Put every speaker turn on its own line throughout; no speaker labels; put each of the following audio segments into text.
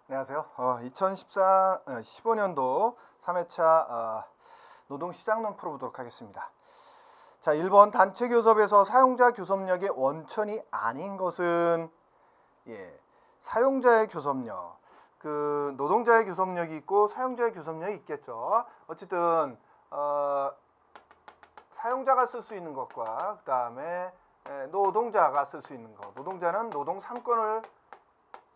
안녕하세요. 2015년도 3회차 노동시장론 풀어보도록 하겠습니다. 자, 1번 단체 교섭에서 사용자 교섭력의 원천이 아닌 것은 사용자의 교섭력. 그 노동자의 교섭력이 있고 사용자의 교섭력이 있겠죠. 어쨌든 사용자가 쓸 수 있는 것과 그 다음에 노동자가 쓸 수 있는 것. 노동자는 노동 3권을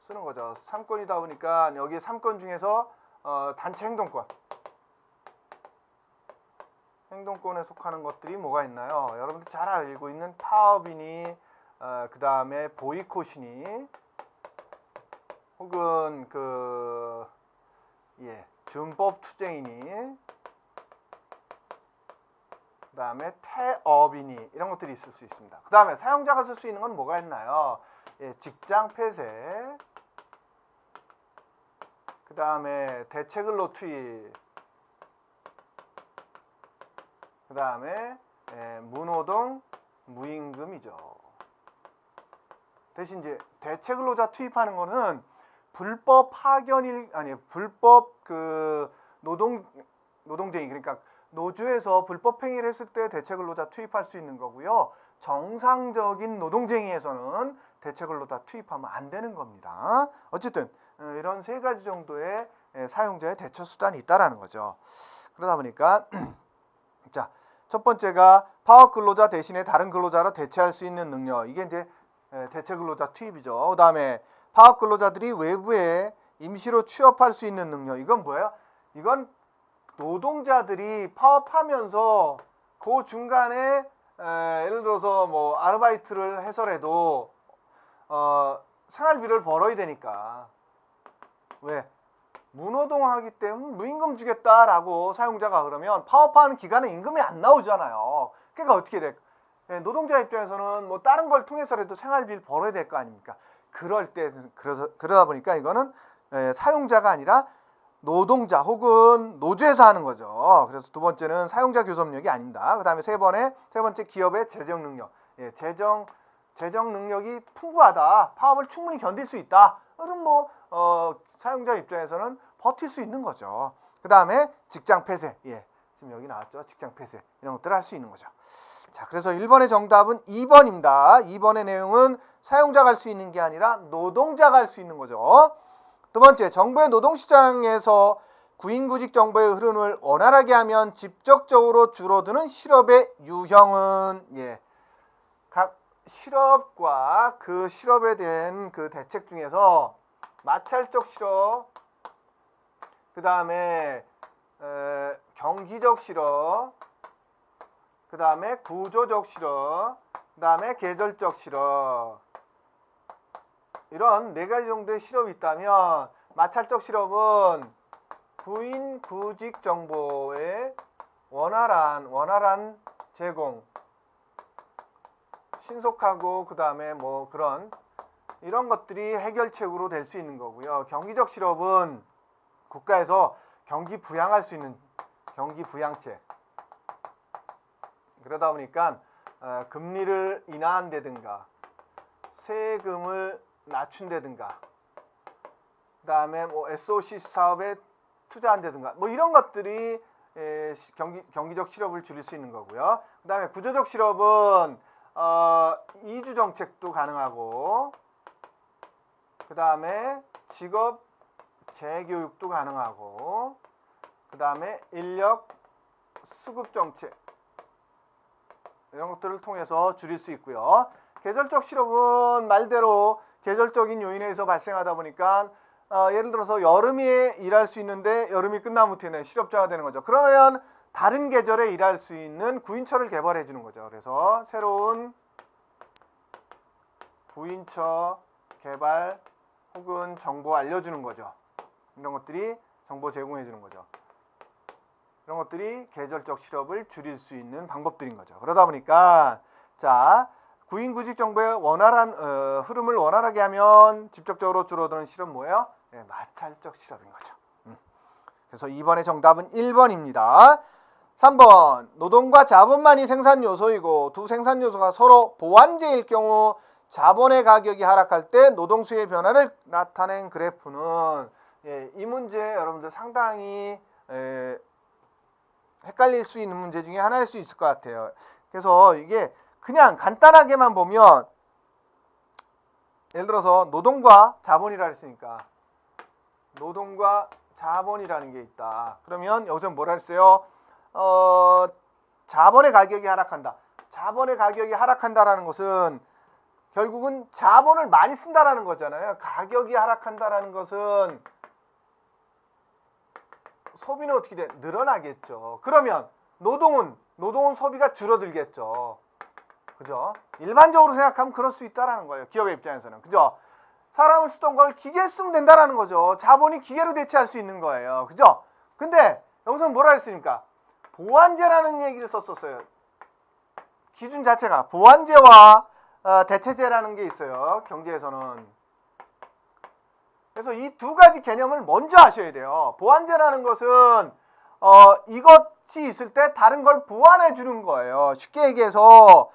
쓰는 거죠. 3권이다 보니까 여기 3권 중에서 단체 행동권에 속하는 것들이 뭐가 있나요? 여러분들 잘 알고 있는 파업이니 그 다음에 보이콧이니 혹은 준법 투쟁이니 그 다음에 태업이니 이런 것들이 있을 수 있습니다. 그 다음에 사용자가 쓸 수 있는 건 뭐가 있나요? 직장 폐쇄, 그 다음에 대체근로 투입, 그 다음에 무노동, 무임금이죠. 대신 이제 대체근로자 투입하는 거는 불법 불법 노동쟁이, 그러니까 노조에서 불법 행위를 했을 때 대체근로자 투입할 수 있는 거고요. 정상적인 노동쟁이에서는 대체근로자 투입하면 안 되는 겁니다. 어쨌든 이런 세 가지 정도의 사용자의 대처 수단이 있다라는 거죠. 그러다 보니까 자, 첫 번째가 파업 근로자 대신에 다른 근로자로 대체할 수 있는 능력. 이게 이제 대체 근로자 투입이죠. 그다음에 파업 근로자들이 외부에 임시로 취업할 수 있는 능력. 이건 뭐예요? 이건 노동자들이 파업하면서 그 중간에 예를 들어서 뭐 아르바이트를 해서라도 생활비를 벌어야 되니까, 왜? 무노동하기 때문에 무임금 주겠다라고 사용자가 그러면 파업하는 기간에 임금이 안 나오잖아요. 그러니까 어떻게 돼? 노동자 입장에서는 뭐 다른 걸 통해서라도 생활비를 벌어야 될 거 아닙니까? 그러다 보니까 이거는 사용자가 아니라 노동자 혹은 노조에서 하는 거죠. 그래서 두 번째는 사용자 교섭력이 아닙니다. 그 다음에 세 번째 기업의 재정 능력. 재정 능력이 풍부하다. 파업을 충분히 견딜 수 있다. 그럼 뭐 사용자 입장에서는 버틸 수 있는 거죠. 그 다음에 직장 폐쇄. 지금 여기 나왔죠. 직장 폐쇄. 이런 것들을 할 수 있는 거죠. 자, 그래서 1번의 정답은 2번입니다. 2번의 내용은 사용자가 할 수 있는 게 아니라 노동자가 할 수 있는 거죠. 두 번째, 정부의 노동시장에서 구인구직 정보의 흐름을 원활하게 하면 직접적으로 줄어드는 실업의 유형은 각 실업과 그 실업에 대한 그 대책 중에서 마찰적 실업, 그 다음에 경기적 실업, 그 다음에 구조적 실업, 그 다음에 계절적 실업, 이런 네 가지 정도의 실업이 있다면, 마찰적 실업은 구인 구직 정보의 원활한 제공, 신속하고 그 다음에 뭐 이런 것들이 해결책으로 될 수 있는 거고요. 경기적 실업은 국가에서 경기 부양할 수 있는 경기 부양책. 그러다 보니까 금리를 인하한다든가 세금을 낮춘다든가 그다음에 뭐 SOC 사업에 투자한다든가 뭐 이런 것들이 경기적 실업을 줄일 수 있는 거고요. 그다음에 구조적 실업은 이주 정책도 가능하고 그 다음에 직업 재교육도 가능하고 그 다음에 인력 수급 정책 이런 것들을 통해서 줄일 수 있고요. 계절적 실업은 말대로 계절적인 요인에 의해서 발생하다 보니까 예를 들어서 여름에 일할 수 있는데 여름이 끝나면 어떻게 실업자가 되는 거죠. 그러면 다른 계절에 일할 수 있는 구인처를 개발해 주는 거죠. 그래서 새로운 구인처 개발 혹은 정보 알려주는 거죠. 이런 것들이 정보 제공해 주는 거죠. 이런 것들이 계절적 실업을 줄일 수 있는 방법들인 거죠. 그러다 보니까 자, 구인구직 정보의 원활한 흐름을 원활하게 하면 직접적으로 줄어드는 실업 뭐예요? 마찰적 실업인 거죠. 그래서 2번의 정답은 1번입니다. 3번, 노동과 자본만이 생산 요소이고 두 생산 요소가 서로 보완제일 경우 자본의 가격이 하락할 때 노동 수요의 변화를 나타낸 그래프는 예, 이 문제 여러분들 상당히 헷갈릴 수 있는 문제 중에 하나일 수 있을 것 같아요. 그래서 이게 그냥 간단하게만 보면 예를 들어서 노동과 자본이라 했으니까 노동과 자본이라는 게 있다. 그러면 여기서 뭐라 했어요? 자본의 가격이 하락한다. 자본의 가격이 하락한다라는 것은 결국은 자본을 많이 쓴다라는 거잖아요. 가격이 하락한다라는 것은 소비는 어떻게 돼? 늘어나겠죠. 그러면 노동은 소비가 줄어들겠죠. 그죠? 일반적으로 생각하면 그럴 수 있다라는 거예요. 기업의 입장에서는. 그죠? 사람을 쓰던 걸 기계에 쓰면 된다라는 거죠. 자본이 기계로 대체할 수 있는 거예요. 그죠? 근데 여기서 뭐라 했습니까? 보완제라는 얘기를 썼었어요. 기준 자체가 보완제와 대체제라는 게 있어요. 경제에서는. 그래서 이 두 가지 개념을 먼저 아셔야 돼요. 보완제라는 것은 이것이 있을 때 다른 걸 보완해 주는 거예요. 쉽게 얘기해서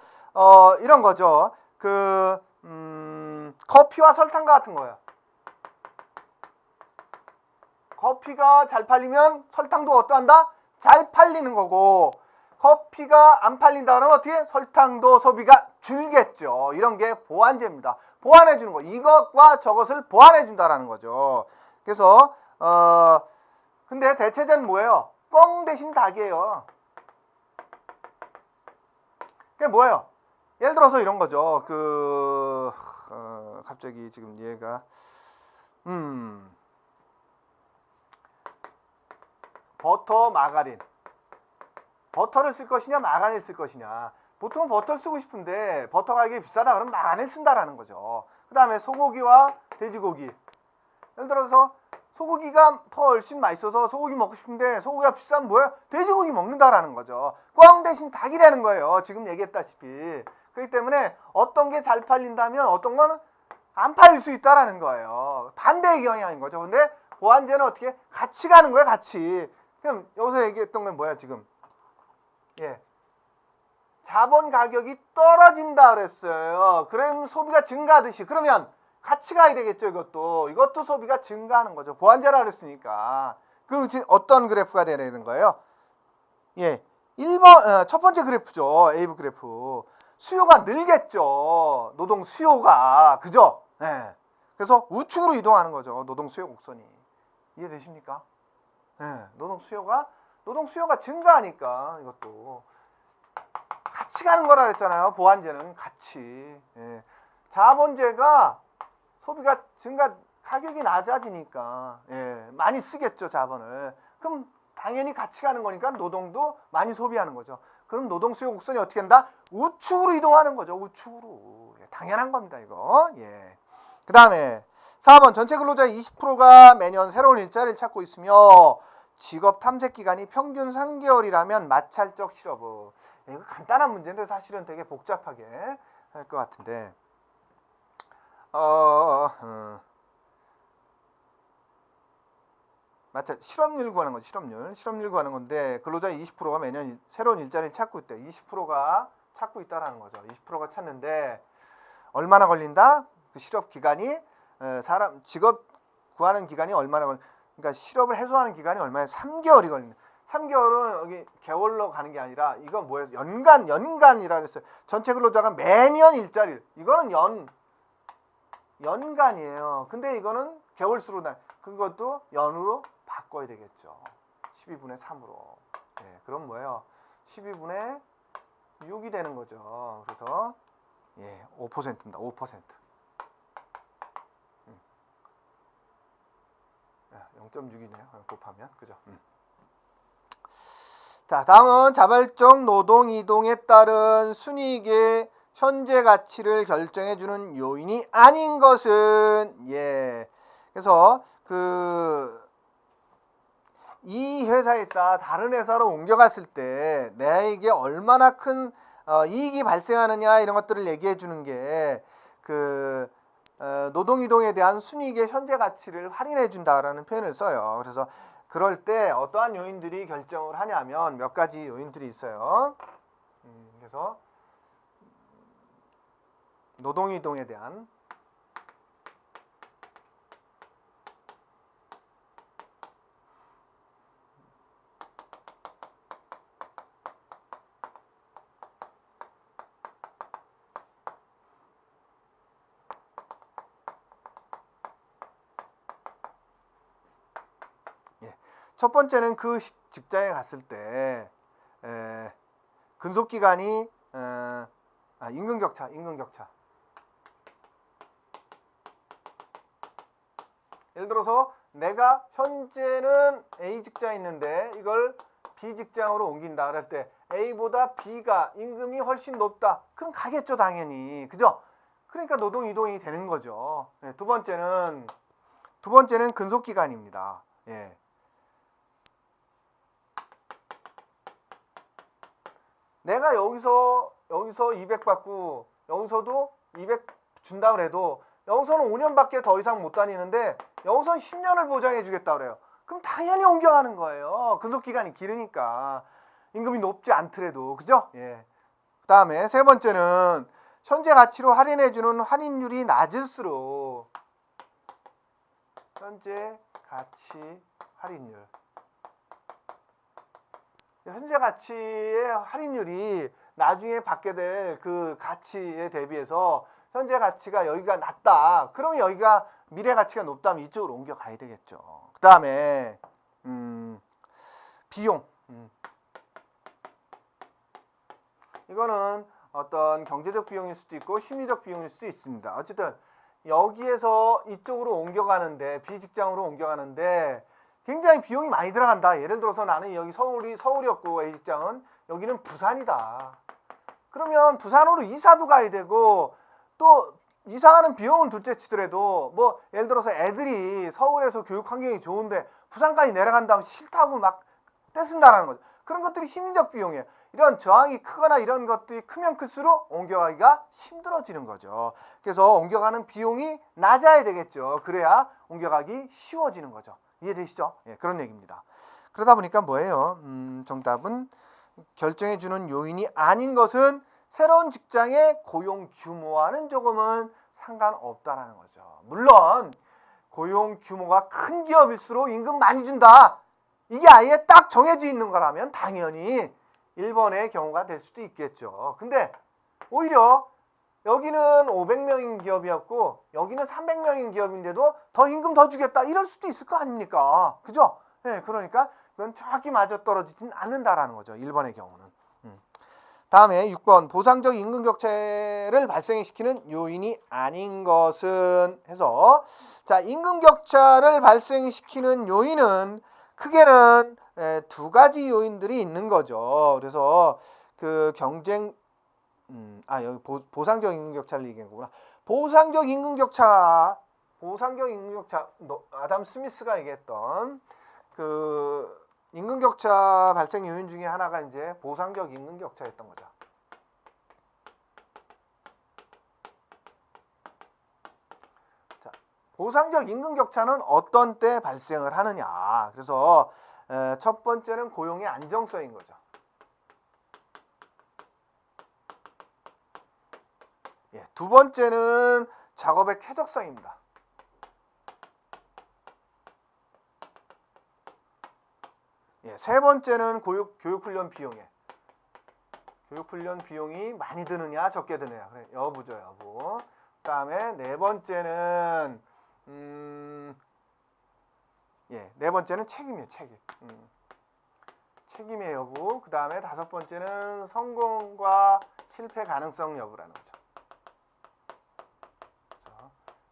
이런 거죠. 커피와 설탕 같은 거예요. 커피가 잘 팔리면 설탕도 어떠한다? 잘 팔리는 거고, 커피가 안 팔린다 그러면 어떻게? 설탕도 소비가 줄겠죠. 이런 게 보완제입니다. 보완해 주는 거. 이것과 저것을 보완해 준다라는 거죠. 그래서 근데 대체제는 뭐예요? 꽝 대신 닭이에요. 그게 뭐예요? 예를 들어서 이런 거죠. 갑자기 지금 얘가 버터, 마가린. 버터를 쓸 것이냐, 마가린을 쓸 것이냐. 보통 버터를 쓰고 싶은데 버터 가격이 비싸다 그러면 마가린을 쓴다라는 거죠. 그 다음에 소고기와 돼지고기. 예를 들어서 소고기가 더 훨씬 맛있어서 소고기 먹고 싶은데 소고기가 비싸면 뭐예요? 돼지고기 먹는다라는 거죠. 꽝 대신 닭이라는 거예요. 지금 얘기했다시피. 그렇기 때문에 어떤 게 잘 팔린다면 어떤 거는 안 팔릴 수 있다라는 거예요. 반대의 경향인 거죠. 근데 보완제는 어떻게? 같이 가는 거예요, 같이. 그럼 여기서 얘기했던 건 뭐야, 지금? 예. 자본 가격이 떨어진다 그랬어요. 그럼 소비가 증가하듯이. 그러면 같이 가야 되겠죠, 이것도 소비가 증가하는 거죠. 보완제라 그랬으니까. 그럼 어떤 그래프가 되는 거예요? 예. 1번, 첫 번째 그래프죠. 웨이브 그래프. 수요가 늘겠죠. 노동 수요가. 그죠? 예. 그래서 우측으로 이동하는 거죠. 노동 수요 곡선이. 이해되십니까? 예. 노동 수요가 증가하니까 이것도 같이 가는 거라 그랬잖아요. 보완제는 같이. 예. 자본제가 소비가 증가, 가격이 낮아지니까 많이 쓰겠죠, 자본을. 그럼 당연히 같이 가는 거니까 노동도 많이 소비하는 거죠. 그럼 노동 수요 곡선이 어떻게 된다? 우측으로 이동하는 거죠. 우측으로. 당연한 겁니다, 이거. 예. 그 다음에 4번 전체 근로자의 20%가 매년 새로운 일자리를 찾고 있으며 직업 탐색 기간이 평균 3개월이라면 마찰적 실업은. 이거 간단한 문제인데 사실은 되게 복잡하게 할 것 같은데. 마찰 실업률 구하는 거죠. 실업률 구하는 건데 근로자의 20%가 매년 새로운 일자리를 찾고 있대. 20%가 찾고 있다라는 거죠. 20%가 찾는데 얼마나 걸린다? 그 실업 기간이 사람 직업 구하는 기간이 얼마나 그러니까 실업을 해소하는 기간이 얼마나 3개월이 걸린다. 3개월은 여기 개월로 가는 게 아니라 이건 뭐예요? 연간이라 그랬어요. 전체 근로자가 매년 일자리를. 이거는 연간이에요. 근데 이거는 개월수로 그것도 연으로 바꿔야 되겠죠. 12분의 3으로. 네, 그럼 뭐예요? 12분의 6이 되는 거죠. 그래서 5%입니다. 5%. 0.6이네요. 곱하면. 그죠? 자, 다음은 자발적 노동 이동에 따른 순이익의 현재 가치를 결정해주는 요인이 아닌 것은 그래서 이 회사에 있다 다른 회사로 옮겨갔을 때 내게 얼마나 큰 이익이 발생하느냐 이런 것들을 얘기해 주는 게 노동 이동에 대한 순이익의 현재 가치를 할인해 준다라는 표현을 써요. 그래서 그럴 때 어떠한 요인들이 결정을 하냐면 몇 가지 요인들이 있어요. 그래서 노동 이동에 대한 첫 번째는 그 직장에 갔을 때 근속기간이 임금격차. 예를 들어서 내가 현재는 A 직장에 있는데 이걸 B 직장으로 옮긴다 그럴 때 A보다 B가 임금이 훨씬 높다. 그럼 가겠죠, 당연히. 그죠? 그러니까 노동 이동이 되는 거죠. 두 번째는 근속기간입니다. 예. 내가 여기서 200 받고 여기서도 200 준다 그래도 여기서는 5년밖에 더 이상 못 다니는데 여기서는 10년을 보장해 주겠다 그래요. 그럼 당연히 옮겨가는 거예요. 근속기간이 길으니까. 임금이 높지 않더라도. 그죠? 예. 그 다음에 세 번째는 현재 가치로 할인해 주는 할인율이 낮을수록 현재 가치 할인율. 현재 가치의 할인율이 나중에 받게 될 그 가치에 대비해서 현재 가치가 여기가 낮다. 그러면 여기가 미래 가치가 높다면 이쪽으로 옮겨가야 되겠죠. 그 다음에 비용. 이거는 어떤 경제적 비용일 수도 있고 심리적 비용일 수도 있습니다. 어쨌든 여기에서 이쪽으로 옮겨가는데 B직장으로 옮겨가는데 굉장히 비용이 많이 들어간다. 예를 들어서 나는 여기 서울이었고 A직장은 여기는 부산이다. 그러면 부산으로 이사도 가야 되고 또 이사가는 비용은 둘째 치더라도 뭐 예를 들어서 애들이 서울에서 교육 환경이 좋은데 부산까지 내려간다면 싫다고 막 떼쓴다라는 거죠. 그런 것들이 심리적 비용이에요. 이런 저항이 크거나 이런 것들이 크면 클수록 옮겨가기가 힘들어지는 거죠. 그래서 옮겨가는 비용이 낮아야 되겠죠. 그래야 옮겨가기 쉬워지는 거죠. 이해되시죠? 예, 그런 얘기입니다. 그러다 보니까 뭐예요? 정답은 결정해주는 요인이 아닌 것은 새로운 직장의 고용 규모와는 조금은 상관없다라는 거죠. 물론 고용 규모가 큰 기업일수록 임금 많이 준다. 이게 아예 딱 정해져 있는 거라면 당연히 1번의 경우가 될 수도 있겠죠. 근데 오히려 여기는 500명인 기업이었고 여기는 300명인 기업인데도 더 임금 더 주겠다 이럴 수도 있을 거 아닙니까? 그죠? 네, 그러니까 그건 정확히 맞아떨어지진 않는다라는 거죠. 1번의 경우는. 다음에 6번 보상적 임금 격차를 발생시키는 요인이 아닌 것은 해서 자, 임금 격차를 발생시키는 요인은 크게는 두 가지 요인들이 있는 거죠. 그래서 그 경쟁 여기 보상적 임금 격차를 얘기한 거구나. 보상적 임금 격차 아담 스미스가 얘기했던 그 임금 격차 발생 요인 중에 하나가 이제 보상적 임금 격차였던 거죠. 자, 보상적 임금 격차는 어떤 때 발생을 하느냐. 그래서 첫 번째는 고용의 안정성인 거죠. 예, 두 번째는 작업의 쾌적성입니다. 예, 세 번째는 교육훈련 비용에 교육훈련 비용이 많이 드느냐 적게 드느냐 그래, 여부죠 여부. 그 다음에 네 번째는 네 번째는 책임이에요. 책임의 여부. 그 다음에 다섯 번째는 성공과 실패 가능성 여부라는 거죠.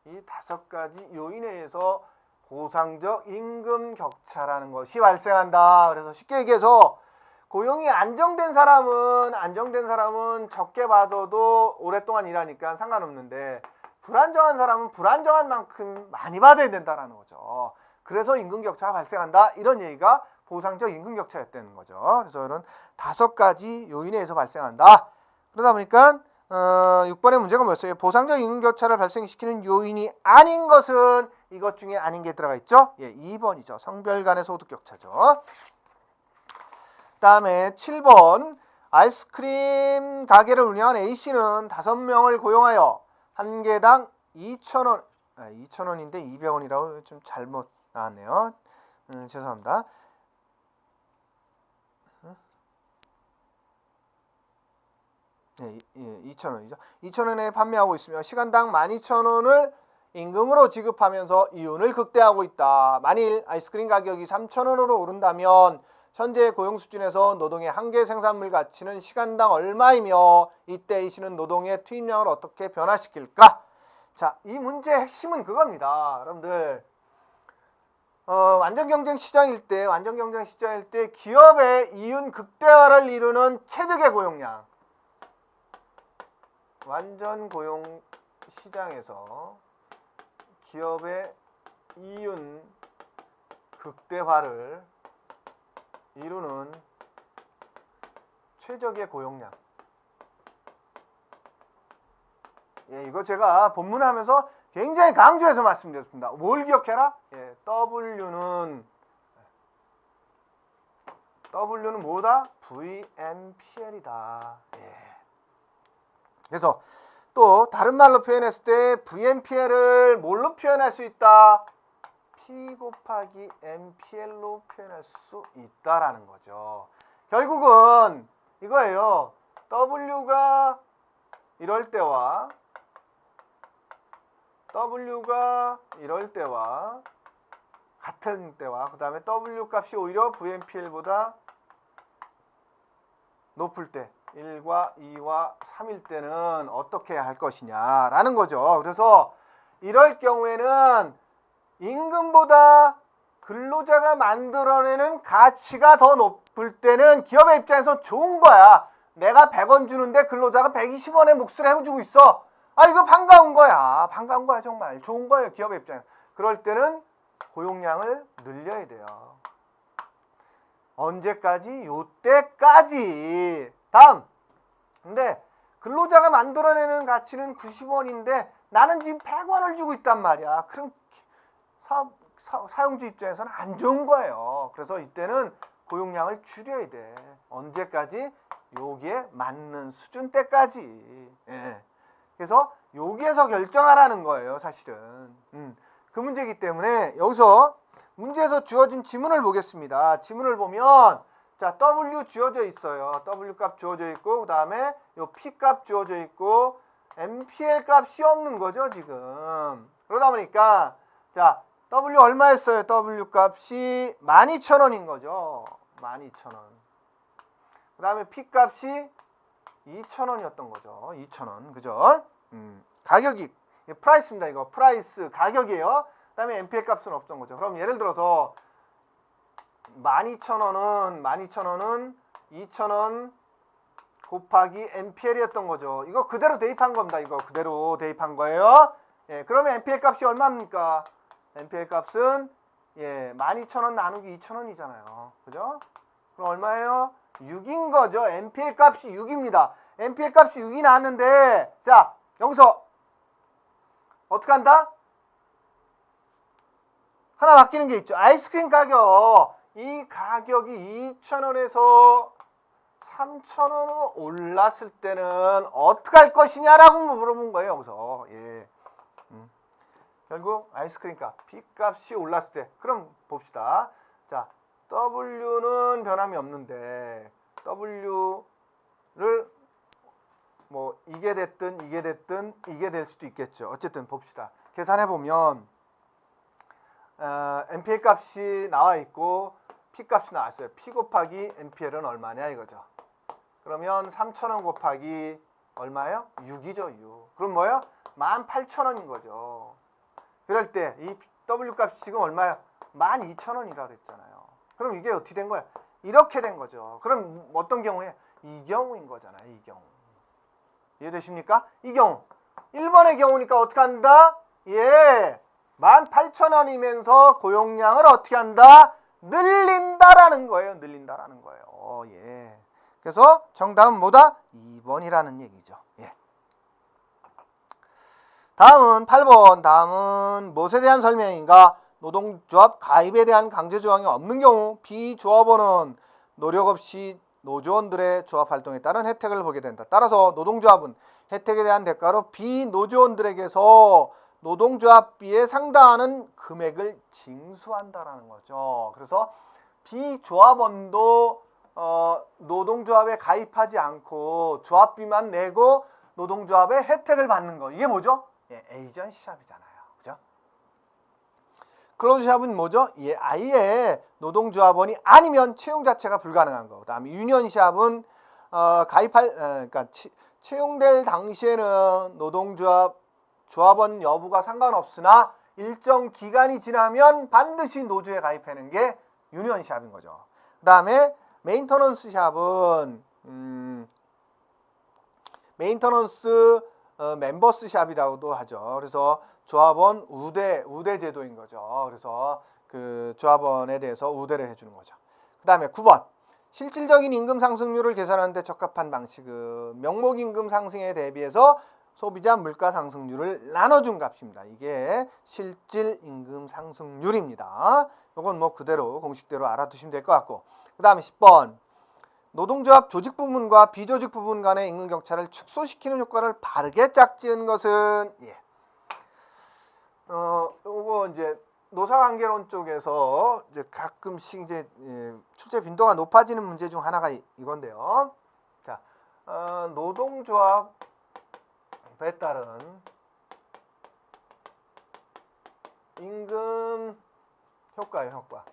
이 다섯 가지 요인에 의해서 보상적 임금 격차라는 것이 발생한다. 그래서 쉽게 얘기해서 고용이 안정된 사람은 적게 받아도 오랫동안 일하니까 상관없는데 불안정한 사람은 불안정한 만큼 많이 받아야 된다는 거죠. 그래서 임금 격차가 발생한다. 이런 얘기가 보상적 임금 격차였다는 거죠. 그래서 이런 다섯 가지 요인에 의해서 발생한다. 그러다 보니까 6번의 문제가 뭐였어요? 보상적 임금 격차를 발생시키는 요인이 아닌 것은 이것 중에 아닌 게 들어가 있죠? 예, 2번이죠. 성별 간의 소득 격차죠. 그 다음에 7번 아이스크림 가게를 운영한 A씨는 5명을 고용하여 한 개당 2,000원 2,000원인데 200원이라고 좀 잘못 나왔네요. 죄송합니다. 예, 2,000원이죠. 2,000원에 판매하고 있으며 시간당 12,000원을 임금으로 지급하면서 이윤을 극대화하고 있다. 만일 아이스크림 가격이 3,000원으로 오른다면 현재 고용 수준에서 노동의 한계 생산물 가치는 시간당 얼마이며 이때 이 시는 노동의 투입량을 어떻게 변화시킬까? 자, 이 문제의 핵심은 그겁니다. 여러분들 완전 경쟁 시장일 때 기업의 이윤 극대화를 이루는 최적의 고용량, 완전 고용 시장에서 기업의 이윤 극대화를 이루는 최적의 고용량. 예, 이거 제가 본문하면서 굉장히 강조해서 말씀드렸습니다. 뭘 기억해라? 예, W는 뭐다? VNPL이다. 예. 그래서 또 다른 말로 표현했을 때 VNPL을 뭘로 표현할 수 있다? P 곱하기 NPL로 표현할 수 있다라는 거죠. 결국은 이거예요. W가 이럴 때와 같은 때와 그 다음에 W 값이 오히려 VNPL보다 높을 때 1과 2와 3일 때는 어떻게 할 것이냐라는 거죠. 그래서 이럴 경우에는 임금보다 근로자가 만들어내는 가치가 더 높을 때는 기업의 입장에서 좋은 거야. 내가 100원 주는데 근로자가 120원의 몫을 해주고 있어. 아, 이거 반가운 거야. 정말. 좋은 거예요, 기업의 입장에서. 그럴 때는 고용량을 늘려야 돼요. 언제까지? 요때까지. 다음. 근데 근로자가 만들어내는 가치는 90원인데 나는 지금 100원을 주고 있단 말이야. 그럼 사용주 입장에서는 안 좋은 거예요. 그래서 이때는 고용량을 줄여야 돼. 언제까지? 여기에 맞는 수준 때까지. 예. 그래서 여기에서 결정하라는 거예요, 사실은. 그 문제이기 때문에 여기서 문제에서 주어진 지문을 보겠습니다. 지문을 보면 자, W 주어져 있어요. W 값 주어져 있고 그 다음에 요 P 값 주어져 있고 NPL 값이 없는 거죠, 지금. 그러다 보니까 자, W 얼마였어요? W 값이 12,000원인 거죠. 12,000원. 그 다음에 P 값이 2,000원이었던 거죠. 2,000원. 그죠? 가격이 프라이스입니다. 이거 프라이스 가격이에요. 그 다음에 NPL 값은 없던 거죠. 그럼 예를 들어서 12,000원은 2,000원 곱하기 NPL이었던 거죠. 이거 그대로 대입한 겁니다. 이거 그대로 대입한 거예요. 예, 그러면 NPL 값이 얼마입니까? NPL 값은 12,000원 나누기 2,000원이잖아요. 그죠? 그럼 얼마예요? 6인 거죠. NPL 값이 6입니다. NPL 값이 6이 나왔는데 자, 여기서 어떻게 한다? 하나 바뀌는 게 있죠. 아이스크림 가격. 이 가격이 2,000원에서 3,000원으로 올랐을 때는 어떻게 할 것이냐라고 물어본 거예요. 여기서. 예. 결국 아이스크림 값, B 값이 올랐을 때. 그럼 봅시다. 자, W는 변함이 없는데 W를 뭐 이게 됐든 이게 될 수도 있겠죠. 어쨌든 봅시다. 계산해 보면 NPL 값이 나와 있고 P 값이 나왔어요. P 곱하기 NPL은 얼마냐 이거죠. 그러면 3,000원 곱하기 얼마예요? 6이죠. 6. 그럼 뭐예요? 18,000원인 거죠. 그럴 때 이 W 값이 지금 얼마예요? 12,000원이라고 그랬잖아요. 그럼 이게 어떻게 된 거야? 이렇게 된 거죠. 그럼 어떤 경우에? 이 경우인 거잖아요. 이 경우. 이해되십니까? 이 경우. 1번의 경우니까 어떻게 한다? 18,000원이면서 고용량을 어떻게 한다? 늘린다라는 거예요. 예. 그래서 정답은 뭐다? 2번이라는 얘기죠. 예. 다음은 8번. 다음은 무엇에 대한 설명인가? 노동조합 가입에 대한 강제 조항이 없는 경우 비조합원은 노력 없이 노조원들의 조합 활동에 따른 혜택을 보게 된다. 따라서 노동조합은 혜택에 대한 대가로 비노조원들에게서 노동조합비에 상당하는 금액을 징수한다라는 거죠. 그래서 비조합원도 노동조합에 가입하지 않고 조합비만 내고 노동조합의 혜택을 받는 거. 이게 뭐죠? 에이전시합이잖아요. 그죠? 클로즈샵은 뭐죠? 예, 아예 노동조합원이 아니면 채용 자체가 불가능한 거. 그다음에 유니언샵은 그러니까 채용될 당시에는 조합원 여부가 상관없으나 일정 기간이 지나면 반드시 노조에 가입하는 게 유니언샵인 거죠. 그다음에 메인터넌스 샵은 메인터넌스 멤버스 샵이라고도 하죠. 그래서 조합원 우대 제도인 거죠. 그래서 그 조합원에 대해서 우대를 해주는 거죠. 그 다음에 9번 실질적인 임금 상승률을 계산하는 데 적합한 방식은 명목 임금 상승에 대비해서 소비자 물가 상승률을 나눠준 값입니다. 이게 실질 임금 상승률입니다. 이건 뭐 그대로 공식대로 알아두시면 될 것 같고, 그 다음에 10번 노동조합 조직 부분과 비조직 부분 간의 임금 격차를 축소시키는 효과를 바르게 짝지은 것은 요거 이제 노사관계론 쪽에서 이제 가끔씩 이제 출제 빈도가 높아지는 문제 중 하나가 이건데요. 자, 노동조합에 따른 임금 효과예요, 효과.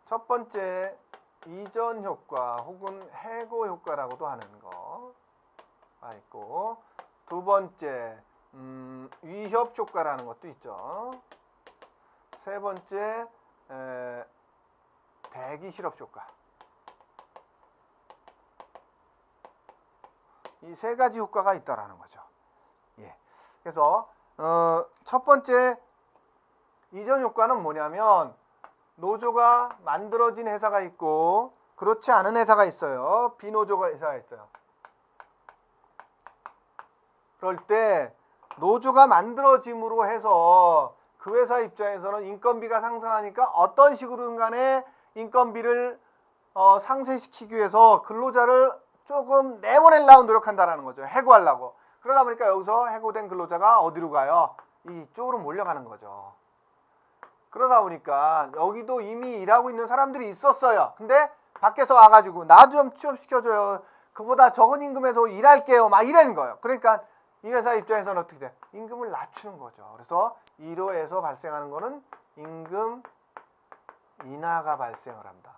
첫 번째 이전 효과 혹은 해고 효과라고도 하는 거가 있고, 두 번째 위협 효과라는 것도 있죠. 세 번째 대기 실업 효과. 이 세 가지 효과가 있다라는 거죠. 예. 그래서 첫 번째 이전 효과는 뭐냐면 노조가 만들어진 회사가 있고 그렇지 않은 회사가 있어요. 비노조가 회사가 있어요. 그럴 때 노조가 만들어짐으로 해서 그 회사 입장에서는 인건비가 상승하니까 어떤 식으로든 간에 인건비를 상쇄시키기 위해서 근로자를 조금 내보내려고 노력한다는 거죠. 해고하려고. 그러다 보니까 여기서 해고된 근로자가 어디로 가요? 이쪽으로 몰려가는 거죠. 그러다 보니까 여기도 이미 일하고 있는 사람들이 있었어요. 근데 밖에서 와가지고 나 좀 취업시켜줘요. 그보다 적은 임금에서 일할게요. 막 이러는 거예요. 그러니까 이 회사 입장에서는 어떻게 돼? 임금을 낮추는 거죠. 그래서 이로에서 발생하는 거는 임금 인하가 발생을 한다.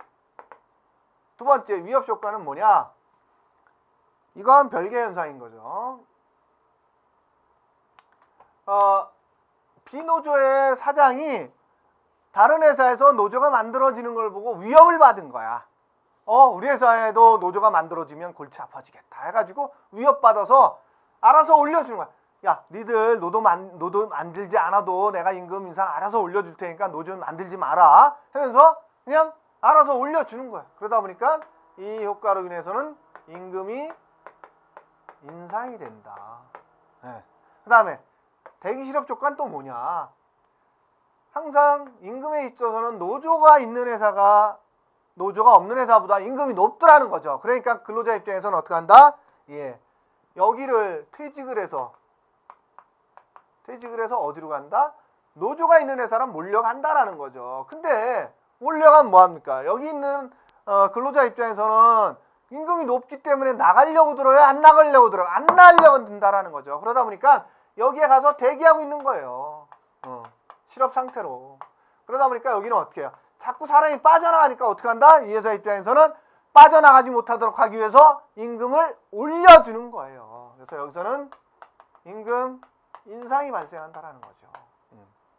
두 번째 위협 효과는 뭐냐? 이건 별개 현상인 거죠. 비노조의 사장이 다른 회사에서 노조가 만들어지는 걸 보고 위협을 받은 거야. 우리 회사에도 노조가 만들어지면 골치 아파지겠다 해가지고 위협받아서 알아서 올려주는 거야. 야, 니들 노조 만들지 않아도 내가 임금 인상 알아서 올려줄 테니까 노조 만들지 마라 하면서 그냥 알아서 올려주는 거야. 그러다 보니까 이 효과로 인해서는 임금이 인상이 된다. 네. 그 다음에 대기실업 효과는 또 뭐냐? 항상 임금에 있어서는 노조가 있는 회사가 노조가 없는 회사보다 임금이 높더라는 거죠. 그러니까 근로자 입장에서는 어떻게 한다? 예, 여기를 퇴직을 해서 어디로 간다? 노조가 있는 회사랑 몰려간다라는 거죠. 근데 몰려가면 뭐합니까? 여기 있는 근로자 입장에서는 임금이 높기 때문에 나가려고 들어요? 안 나가려고 들어요? 안 나가려고 든다라는 거죠. 그러다 보니까 여기에 가서 대기하고 있는 거예요. 실업 상태로. 그러다 보니까 여기는 어떻게 해요? 자꾸 사람이 빠져나가니까 어떻게 한다? 이 회사 입장에서는 빠져나가지 못하도록 하기 위해서 임금을 올려주는 거예요. 그래서 여기서는 임금 인상이 발생한다라는 거죠.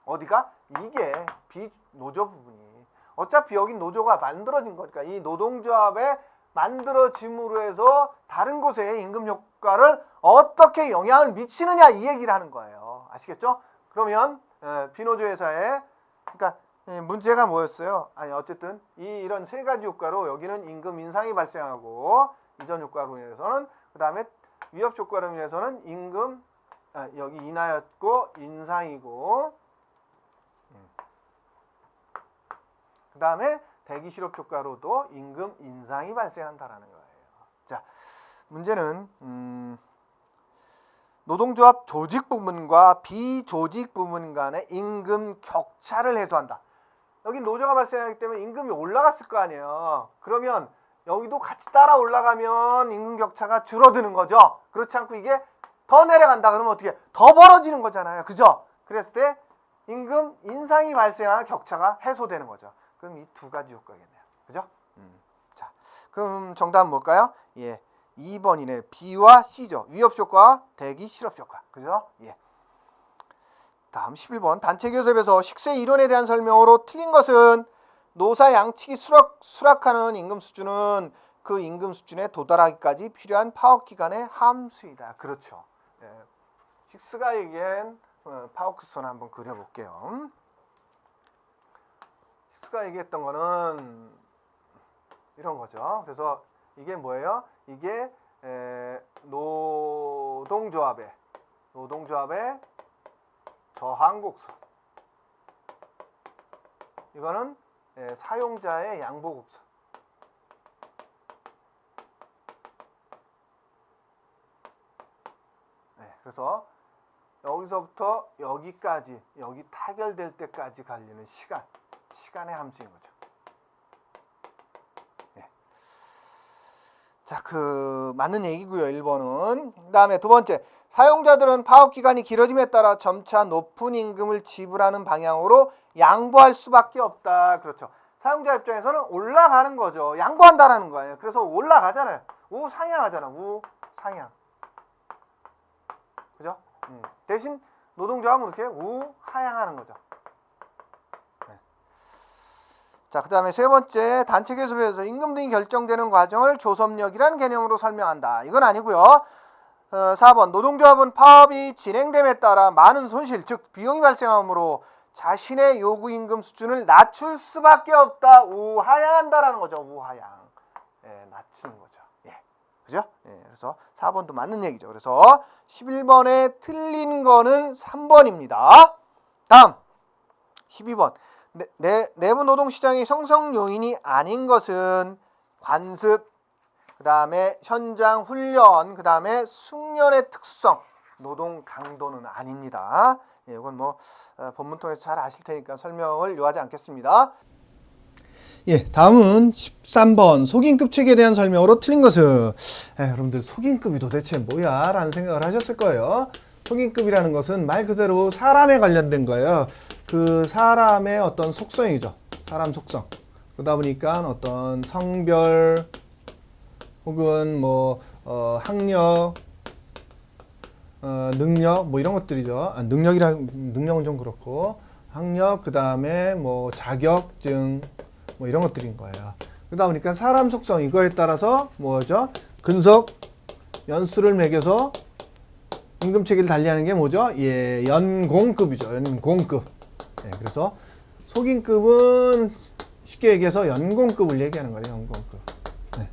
어디가? 이게 비노조 부분이. 어차피 여긴 노조가 만들어진 거니까 이 노동조합에 만들어짐으로 해서 다른 곳에 임금 효과를 어떻게 영향을 미치느냐 이 얘기를 하는 거예요. 아시겠죠? 그러면 비노조 회사에 그러니까 문제가 뭐였어요? 아니 어쨌든 이런 세 가지 효과로 여기는 임금 인상이 발생하고 이전 효과로 인해서는 그 다음에 위협 효과로 인해서는 임금 여기 인하였고 인상이고 그 다음에 대기 실업 효과로도 임금 인상이 발생한다라는 거예요. 자, 문제는 노동조합 조직 부문과 비조직 부문 간의 임금 격차를 해소한다. 여기 노조가 발생하기 때문에 임금이 올라갔을 거 아니에요. 그러면 여기도 같이 따라 올라가면 임금 격차가 줄어드는 거죠. 그렇지 않고 이게 더 내려간다 그러면 어떻게 더 벌어지는 거잖아요. 그죠? 그랬을 때 임금 인상이 발생한 격차가 해소되는 거죠. 그럼 이 두 가지 효과겠네요. 그죠? 자, 그럼 정답은 뭘까요? 예, 2번이네. B와 C죠. 위협 효과, 대기 실업 효과. 그죠? 예. 다음 11번. 단체 교섭에서 식세 이론에 대한 설명으로 틀린 것은 노사 양측이 수락하는 임금 수준은 그 임금 수준에 도달하기까지 필요한 파업 기간의 함수이다. 그렇죠. 예. 힉스가 얘기한 파워크선을 한번 그려볼게요. 힉스가 얘기했던 거는 이런 거죠. 그래서 이게 뭐예요? 이게 노동조합의 저항국수. 이거는 사용자의 양보국수. 그래서 여기서부터 여기까지, 여기 타결될 때까지 걸리는 시간의 함수인 거죠. 네. 자, 맞는 얘기고요. 1번은. 그 다음에 두 번째, 사용자들은 파업 기간이 길어짐에 따라 점차 높은 임금을 지불하는 방향으로 양보할 수밖에 없다. 그렇죠. 사용자 입장에서는 올라가는 거죠. 양보한다라는 거예요. 그래서 올라가잖아요. 우상향하잖아. 우상향. 그죠? 대신 노동조합은 이렇게 우하향하는 거죠. 네. 자, 그 다음에 세 번째, 단체 교섭에서 임금 등이 결정되는 과정을 교섭력이라는 개념으로 설명한다. 이건 아니고요. 4번, 노동조합은 파업이 진행됨에 따라 많은 손실, 즉 비용이 발생하므로 자신의 요구 임금 수준을 낮출 수밖에 없다. 우하향한다라는 거죠. 우하향. 예, 낮추는 거죠. 예. 그죠? 예, 그래서 4번도 맞는 얘기죠. 그래서 11번에 틀린 거는 3번입니다. 다음 12번. 내부 노동시장의 형성 요인이 아닌 것은 관습, 그 다음에 현장 훈련, 그 다음에 숙련의 특수성, 노동 강도는 아닙니다. 예, 이건 뭐 본문 통해서 잘 아실 테니까 설명을 요하지 않겠습니다. 예, 다음은 13번 속임급 체계에 대한 설명으로 틀린 것은 여러분들 속임급이 도대체 뭐야? 라는 생각을 하셨을 거예요. 속임급이라는 것은 말 그대로 사람에 관련된 거예요. 그 사람의 어떤 속성이죠. 사람 속성. 그러다 보니까 어떤 성별 혹은 뭐 학력, 능력 뭐 이런 것들이죠. 능력은 좀 그렇고 학력, 그 다음에 뭐 자격증 뭐 이런 것들인 거예요. 그러다 보니까 사람 속성 이거에 따라서 뭐죠? 근속 연수를 매겨서 임금 체계를 달리하는 게 뭐죠? 예, 연공급이죠. 연공급. 예, 그래서 속임급은 쉽게 얘기해서 연공급을 얘기하는 거예요. 연공급. 네.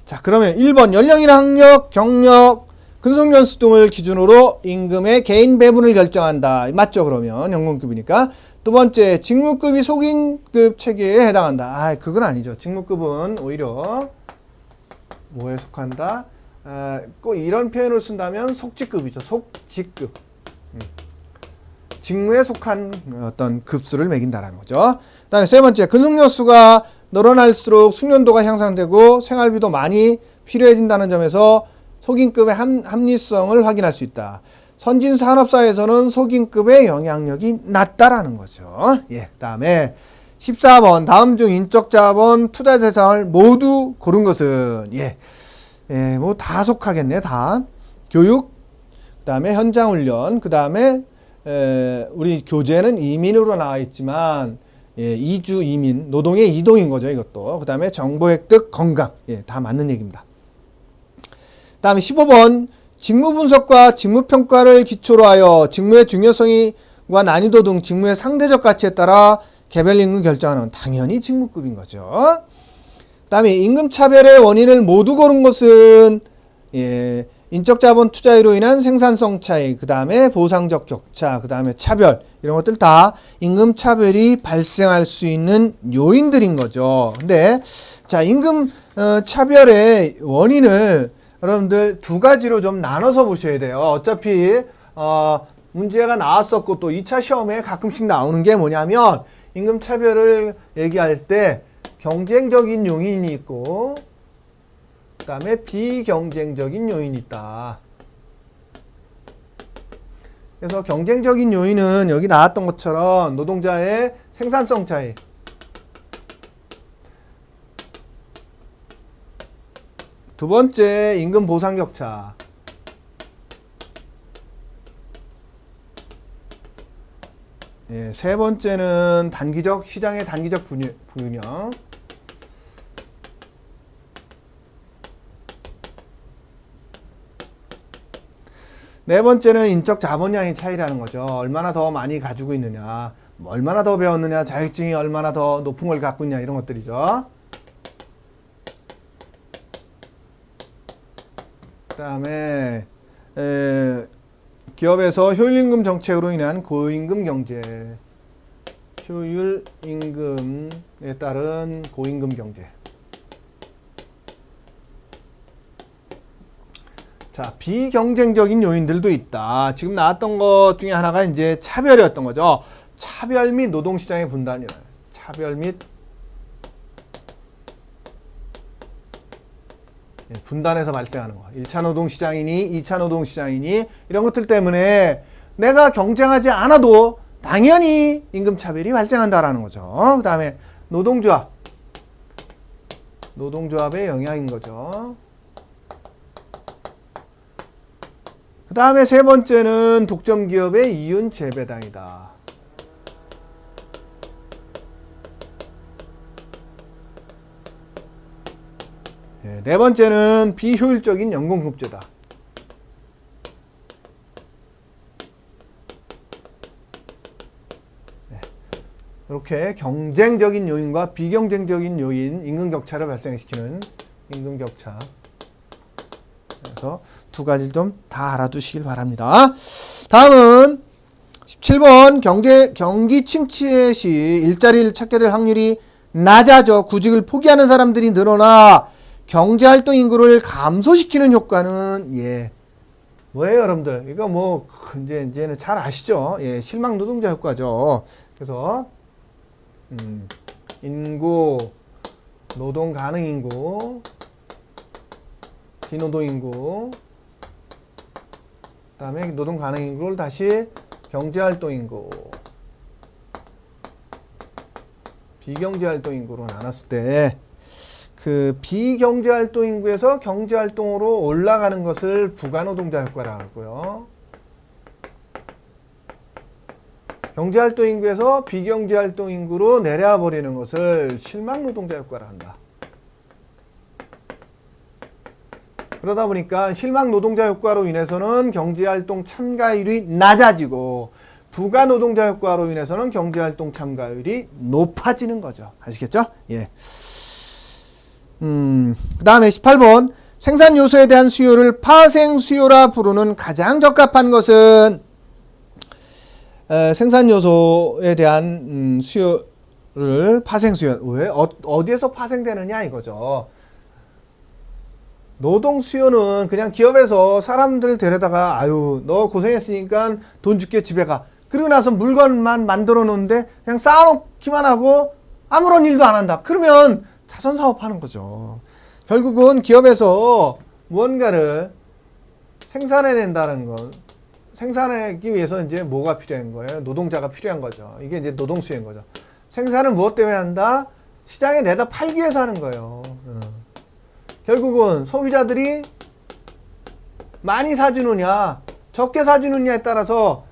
자, 그러면 1번 연령이나 학력, 경력, 근속 연수 등을 기준으로 임금의 개인 배분을 결정한다. 맞죠? 그러면 연공급이니까. 두 번째, 직무급이 속임급 체계에 해당한다. 그건 아니죠. 직무급은 오히려 뭐에 속한다? 꼭 이런 표현을 쓴다면 속직급이죠. 속직급. 직무에 속한 어떤 급수를 매긴다라는 거죠. 그 다음에 세 번째, 근속연수가 늘어날수록 숙련도가 향상되고 생활비도 많이 필요해진다는 점에서 속임급의 합리성을 확인할 수 있다. 선진 산업사회에서는 속임급의 영향력이 낮다라는 거죠. 예, 그 다음에 14번, 다음 중 인적 자본 투자 대상을 모두 고른 것은 뭐 다 속하겠네. 다 교육, 그 다음에 현장 훈련, 그 다음에 우리 교재는 이민으로 나와 있지만 이주 이민, 노동의 이동인 거죠. 이것도. 그 다음에 정보 획득, 건강, 다 맞는 얘기입니다. 그 다음에 15번, 직무 분석과 직무 평가를 기초로 하여 직무의 중요성과 난이도 등 직무의 상대적 가치에 따라 개별 임금 결정하는 당연히 직무급인 거죠. 그 다음에 임금 차별의 원인을 모두 고른 것은 인적 자본 투자로 인한 생산성 차이, 그 다음에 보상적 격차, 그 다음에 차별, 이런 것들 다 임금 차별이 발생할 수 있는 요인들인 거죠. 근데 자, 임금 차별의 원인을 여러분들 두 가지로 좀 나눠서 보셔야 돼요. 어차피 문제가 나왔었고 또 2차 시험에 가끔씩 나오는 게 뭐냐면 임금 차별을 얘기할 때 경쟁적인 요인이 있고 그 다음에 비경쟁적인 요인이 있다. 그래서 경쟁적인 요인은 여기 나왔던 것처럼 노동자의 생산성 차이, 두 번째 임금 보상 격차, 예, 세 번째는 시장의 단기적 불균형, 네 번째는 인적 자본량의 차이라는 거죠. 얼마나 더 많이 가지고 있느냐, 얼마나 더 배웠느냐, 자격증이 얼마나 더 높은 걸 갖고 있냐, 이런 것들이죠. 그 다음에 기업에서 효율임금 정책으로 인한 고임금 경제, 효율임금에 따른 고임금 경제. 자, 비경쟁적인 요인들도 있다. 지금 나왔던 것 중에 하나가 이제 차별이었던 거죠. 차별 및 노동시장의 분단이에요. 차별 및 분단에서 발생하는 거. 1차 노동시장이니 2차 노동시장이니 이런 것들 때문에 내가 경쟁하지 않아도 당연히 임금차별이 발생한다라는 거죠. 그 다음에 노동조합의 영향인 거죠. 그 다음에 세 번째는 독점기업의 이윤 재배당이다. 네 번째는 비효율적인 연공급제다. 이렇게 경쟁적인 요인과 비경쟁적인 요인, 임금격차를 발생시키는 임금격차. 그래서 두 가지를 좀 다 알아두시길 바랍니다. 다음은 17번 경기 침체 시 일자리를 찾게 될 확률이 낮아져 구직을 포기하는 사람들이 늘어나 경제활동 인구를 감소시키는 효과는 뭐예요, 여러분들? 이거 뭐 이제는 잘 아시죠? 실망 노동자 효과죠. 그래서 인구, 노동 가능 인구, 비노동 인구, 그 다음에 노동 가능 인구를 다시 경제활동 인구, 비경제활동 인구로 나눴을 때 그 비경제활동 인구에서 경제활동으로 올라가는 것을 부가노동자 효과라고 하고요. 경제활동 인구에서 비경제활동 인구로 내려와 버리는 것을 실망노동자 효과라 한다. 그러다 보니까 실망노동자 효과로 인해서는 경제활동 참가율이 낮아지고 부가노동자 효과로 인해서는 경제활동 참가율이 높아지는 거죠. 아시겠죠? 예. 그 다음에 18번 생산 요소에 대한 수요를 파생 수요라 부르는 가장 적합한 것은 생산 요소에 대한 수요를 파생 수요. 왜? 어디에서 파생되느냐 이거죠. 노동 수요는 그냥 기업에서 사람들 데려다가 아유 너 고생했으니까 돈 줄게 집에 가. 그리고 나서 물건만 만들어 놓는데 그냥 쌓아놓기만 하고 아무런 일도 안 한다. 그러면 자선사업하는 거죠. 결국은 기업에서 무언가를 생산해낸다는 건 생산하기 위해서 이제 뭐가 필요한 거예요? 노동자가 필요한 거죠. 이게 이제 노동수요인 거죠. 생산을 무엇 때문에 한다? 시장에 내다 팔기 위해서 하는 거예요. 결국은 소비자들이 많이 사주느냐 적게 사주느냐에 따라서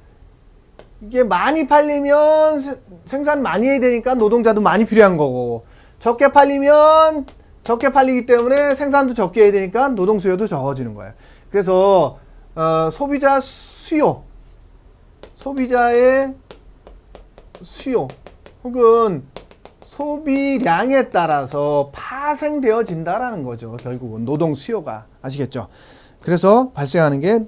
이게 많이 팔리면 생산 많이 해야 되니까 노동자도 많이 필요한 거고 적게 팔리면 적게 팔리기 때문에 생산도 적게 해야 되니까 노동 수요도 적어지는 거예요. 그래서 소비자 수요, 소비자의 수요 혹은 소비량에 따라서 파생되어진다라는 거죠. 결국은 노동 수요가. 아시겠죠? 그래서 발생하는 게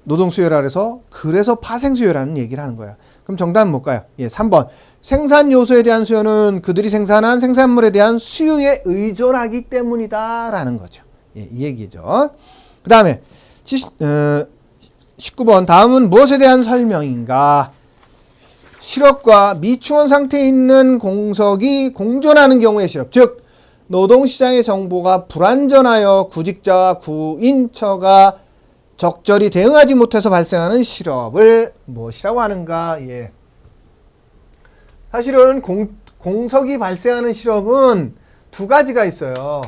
노동 수요라 그래서 파생 수요라는 얘기를 하는 거예요. 그럼 정답은 뭘까요? 3번. 생산 요소에 대한 수요는 그들이 생산한 생산물에 대한 수요에 의존하기 때문이다라는 거죠. 이 얘기죠. 그 다음에 19번. 다음은 무엇에 대한 설명인가? 실업과 미충원 상태에 있는 공석이 공존하는 경우의 실업. 즉 노동시장의 정보가 불완전하여 구직자와 구인처가 적절히 대응하지 못해서 발생하는 실업을 무엇이라고 하는가? 예. 사실은 공석이 발생하는 실업은 두 가지가 있어요.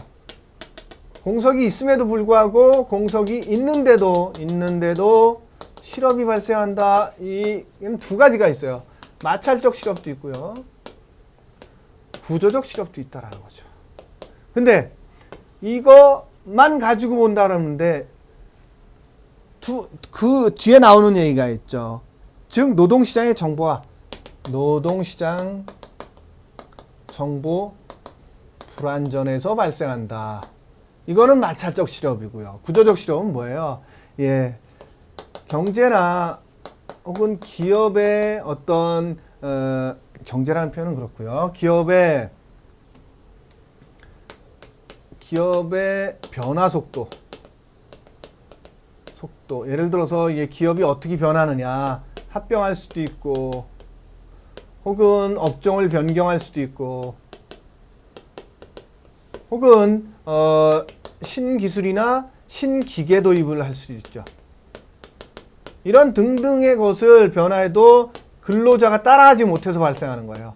공석이 있음에도 불구하고 공석이 있는데도 실업이 발생한다. 이는 두 가지가 있어요. 마찰적 실업도 있고요. 구조적 실업도 있다라는 거죠. 근데 이것만 가지고 본다라는데 그 뒤에 나오는 얘기가 있죠. 즉 노동시장의 정보와 노동시장 정보 불완전에서 발생한다. 이거는 마찰적 실업이고요. 구조적 실업은 뭐예요? 예, 경제나 혹은 기업의 어떤 경제라는 표현은 그렇고요. 기업의 변화 속도. 예를 들어서 이게 기업이 어떻게 변하느냐. 합병할 수도 있고 혹은 업종을 변경할 수도 있고 혹은 신기술이나 신기계 도입을 할 수도 있죠. 이런 등등의 것을 변화해도 근로자가 따라하지 못해서 발생하는 거예요.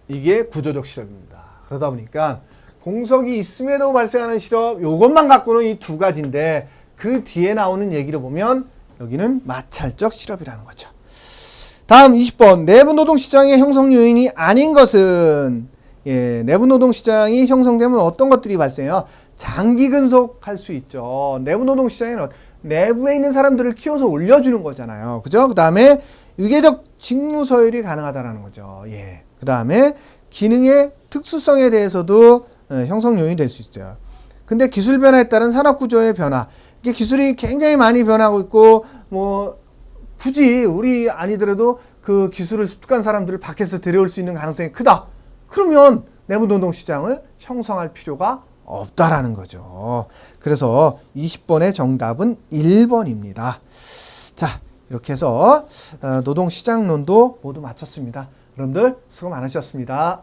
이게 구조적 실업입니다. 그러다 보니까 공석이 있음에도 발생하는 실업, 요것만 갖고는 이 두 가지인데 그 뒤에 나오는 얘기를 보면 여기는 마찰적 실업이라는 거죠. 다음 20번 내부 노동시장의 형성 요인이 아닌 것은 내부 노동시장이 형성되면 어떤 것들이 발생해요? 장기 근속할 수 있죠. 내부 노동시장에는 내부에 있는 사람들을 키워서 올려주는 거잖아요. 그죠? 그 다음에 유계적 직무 서열이 가능하다는 거죠. 그 다음에 기능의 특수성에 대해서도 형성 요인이 될 수 있죠. 근데 기술 변화에 따른 산업 구조의 변화, 이게 기술이 굉장히 많이 변하고 있고 뭐 굳이 우리 아니더라도 그 기술을 습득한 사람들을 밖에서 데려올 수 있는 가능성이 크다. 그러면 내부 노동 시장을 형성할 필요가 없다라는 거죠. 그래서 20번의 정답은 1번입니다. 자, 이렇게 해서 노동 시장론도 모두 마쳤습니다. 여러분들 수고 많으셨습니다.